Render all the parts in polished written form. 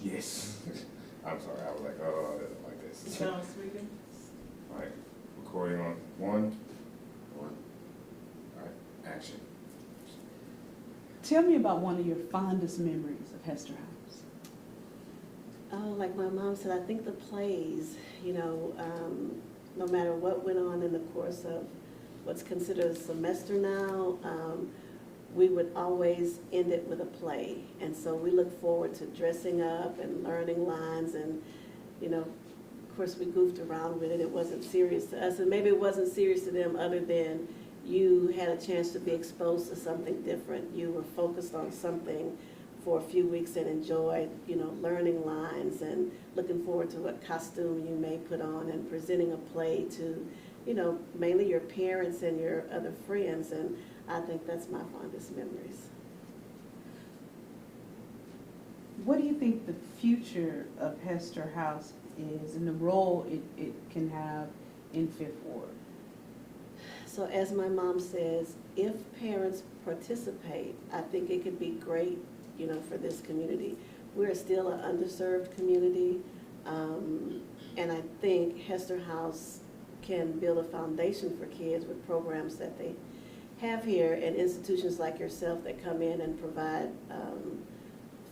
Yes. I'm sorry, I was like, oh, it doesn't like this. Sound speaking? All right, recording on one. All right, action. Tell me about one of your fondest memories of Hester House. Oh, like my mom said, I think the plays, no matter what went on in the course of what's considered a semester now, we would always end it with a play. And so we look forward to dressing up and learning lines and, of course we goofed around with it. It wasn't serious to us, and maybe it wasn't serious to them other than you had a chance to be exposed to something different. You were focused on something for a few weeks and enjoyed, learning lines and looking forward to what costume you may put on and presenting a play to, mainly your parents and your other friends. And I think that's my fondest memories. What do you think the future of Hester House is and the role it can have in Fifth Ward? So as my mom says, if parents participate, I think it could be great, for this community. We're still an underserved community, and I think Hester House can build a foundation for kids with programs that they have here, and institutions like yourself that come in and provide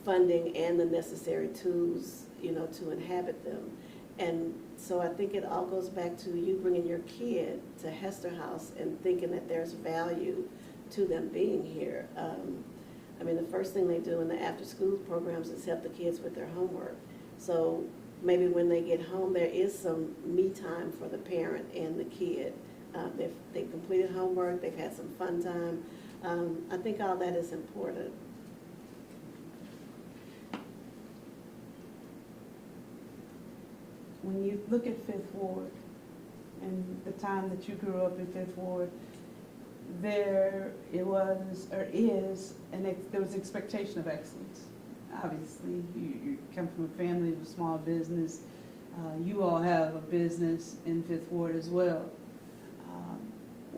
funding and the necessary tools, to inhabit them. And so I think it all goes back to you bringing your kid to Hester House and thinking that there's value to them being here. The first thing they do in the after-school programs is help the kids with their homework. So maybe when they get home, there is some me time for the parent and the kid. They've completed homework, they've had some fun time. I think all that is important. When you look at Fifth Ward and the time that you grew up in Fifth Ward, there was expectation of excellence. Obviously, you come from a family of a small business. You all have a business in Fifth Ward as well.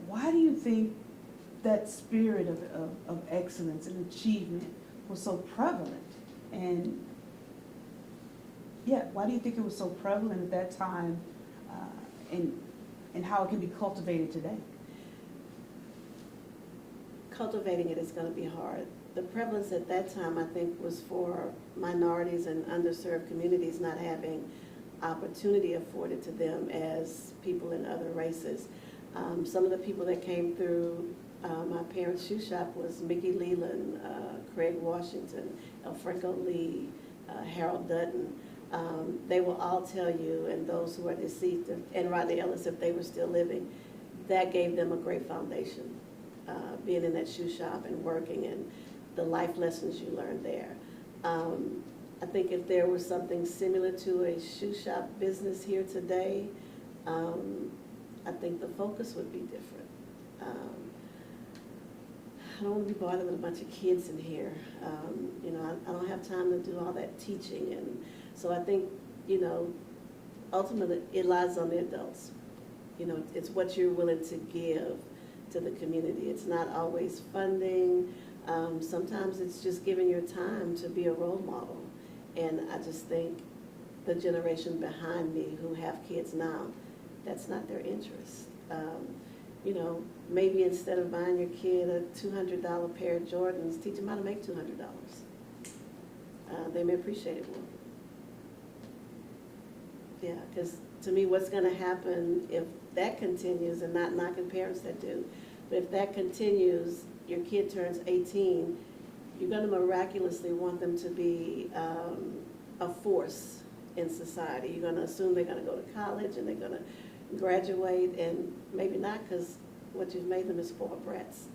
Why do you think that spirit of excellence and achievement was so prevalent? And why do you think it was so prevalent at that time, and how it can be cultivated today? Cultivating it is going to be hard. The prevalence at that time, I think, was for minorities and underserved communities not having opportunity afforded to them as people in other races. Some of the people that came through my parents' shoe shop was Mickey Leland, Craig Washington, Alfredo Lee, Harold Dutton. They will all tell you, and those who are deceased, and Rodney Ellis, if they were still living, that gave them a great foundation, being in that shoe shop and working and the life lessons you learned there. I think if there was something similar to a shoe shop business here today, I think the focus would be different. I don't want to be bothered with a bunch of kids in here. I don't have time to do all that teaching. And so I think, ultimately it lies on the adults. It's what you're willing to give to the community. It's not always funding. Sometimes it's just giving your time to be a role model. And I just think the generation behind me who have kids now, that's not their interest. Maybe instead of buying your kid a $200 pair of Jordans, teach them how to make $200. They may appreciate it more. Yeah, because to me, what's going to happen if that continues, and not knocking parents that do, but if that continues, your kid turns 18, you're going to miraculously want them to be a force in society. You're going to assume they're going to go to college and they're going to graduate, and maybe not, because what you've made them is spoiled brats.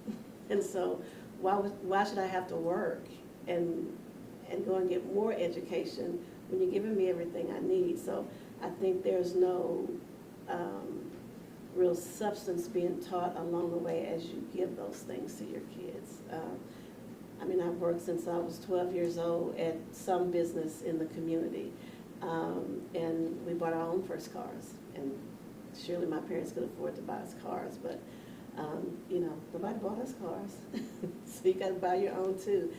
And so why should I have to work and go and get more education when you're giving me everything I need? So I think there's no real substance being taught along the way as you give those things to your kids. I've worked since I was 12 years old at some business in the community, and we bought our own first cars. And surely my parents could afford to buy us cars, but nobody bought us cars. So you got to buy your own too.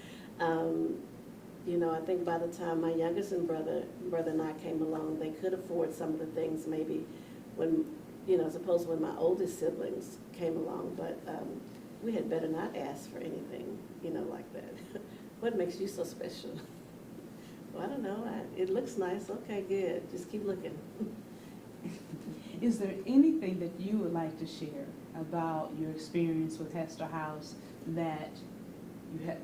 You know, I think by the time my youngest brother and I came along, they could afford some of the things maybe when, you know, as opposed to when my oldest siblings came along, but we had better not ask for anything, you know, like that. What makes you so special? Well, I don't know, it looks nice, okay, good, just keep looking. Is there anything that you would like to share about your experience with Hester House that you had,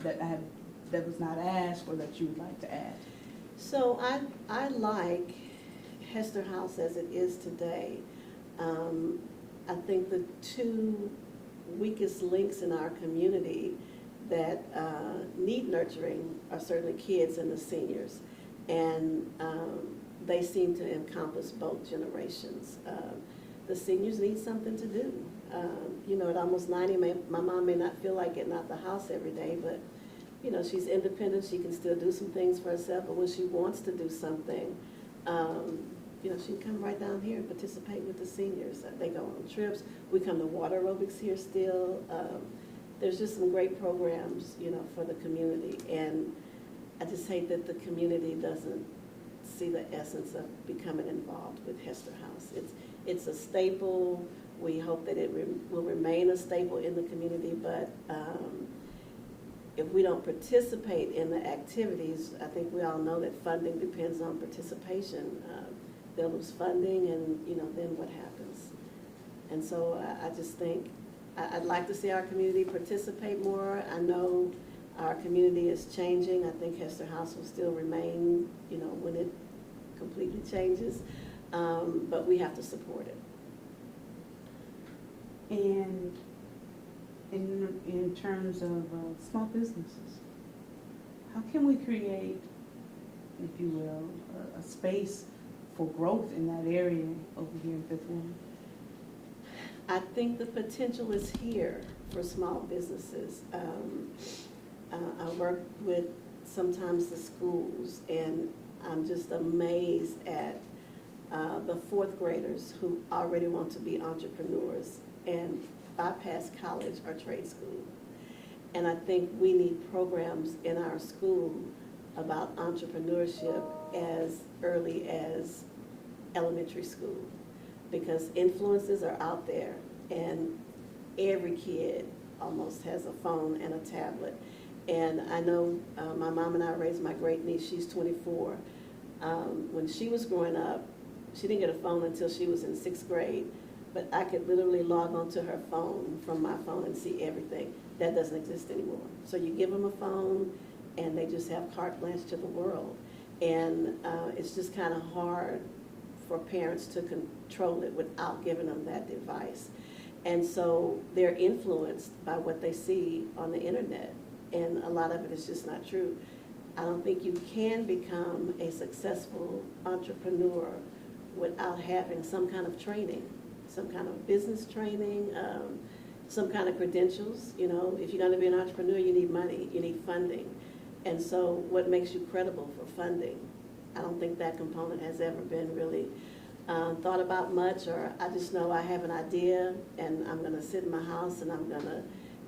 that was not asked, or that you would like to add? So I like Hester House as it is today. I think the two weakest links in our community that need nurturing are certainly kids and the seniors. And they seem to encompass both generations. The seniors need something to do. You know, at almost 90, my mom may not feel like getting out the house every day, but you know, she's independent, she can still do some things for herself, but when she wants to do something, you know, she can come right down here and participate with the seniors. They go on trips. We come to water aerobics here still. There's just some great programs, you know, for the community. And I just hate that the community doesn't see the essence of becoming involved with Hester House. It's a staple. We hope that it will remain a staple in the community, but if we don't participate in the activities, I think we all know that funding depends on participation. They'll lose funding, and you know, then what happens? And so I just think I'd like to see our community participate more. I know our community is changing. I think Hester House will still remain, you know, when it completely changes, but we have to support it. And in terms of small businesses, how can we create, if you will, a space for growth in that area over here in Fifth Ward? I think the potential is here for small businesses. I work with sometimes the schools, and I'm just amazed at the fourth graders who already want to be entrepreneurs and bypass college or trade school. And I think we need programs in our school about entrepreneurship as early as elementary school, because influences are out there, and every kid almost has a phone and a tablet. And I know my mom and I raised my great niece, she's 24. When she was growing up, she didn't get a phone until she was in 6th grade, but I could literally log onto her phone from my phone and see everything. That doesn't exist anymore. So you give them a phone, and they just have carte blanche to the world. And it's just kind of hard for parents to control it without giving them that device. And so they're influenced by what they see on the internet, and a lot of it is just not true. I don't think you can become a successful entrepreneur without having some kind of training, some kind of business training, some kind of credentials. You know, if you're going to be an entrepreneur, you need money, you need funding. And so what makes you credible for funding? I don't think that component has ever been really thought about much, or I just know I have an idea and I'm going to sit in my house and I'm going to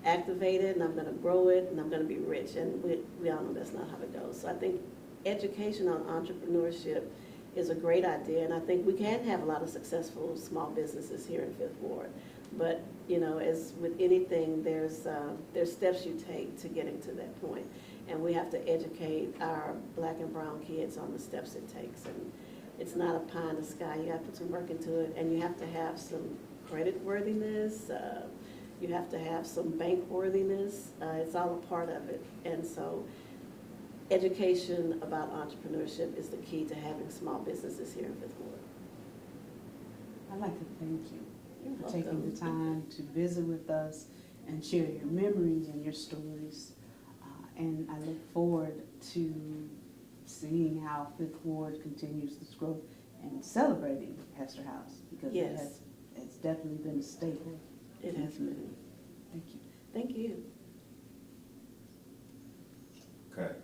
activate it and I'm going to grow it and I'm going to be rich. And we all know that's not how it goes. So I think education on entrepreneurship is a great idea, and I think we can have a lot of successful small businesses here in Fifth Ward. But you know, as with anything, there's steps you take to getting to that point, and we have to educate our black and brown kids on the steps it takes. And it's not a pie in the sky. You have to put some work into it, and you have to have some credit worthiness. You have to have some bank worthiness. It's all a part of it, and so education about entrepreneurship is the key to having small businesses here in Fifth Ward. I'd like to thank you You're for welcome. taking the time to visit with us and share your memories and your stories. And I look forward to seeing how Fifth Ward continues this growth and celebrating Hester House, because Yes. it's definitely been a staple. It has been. Thank you. Thank you. Okay.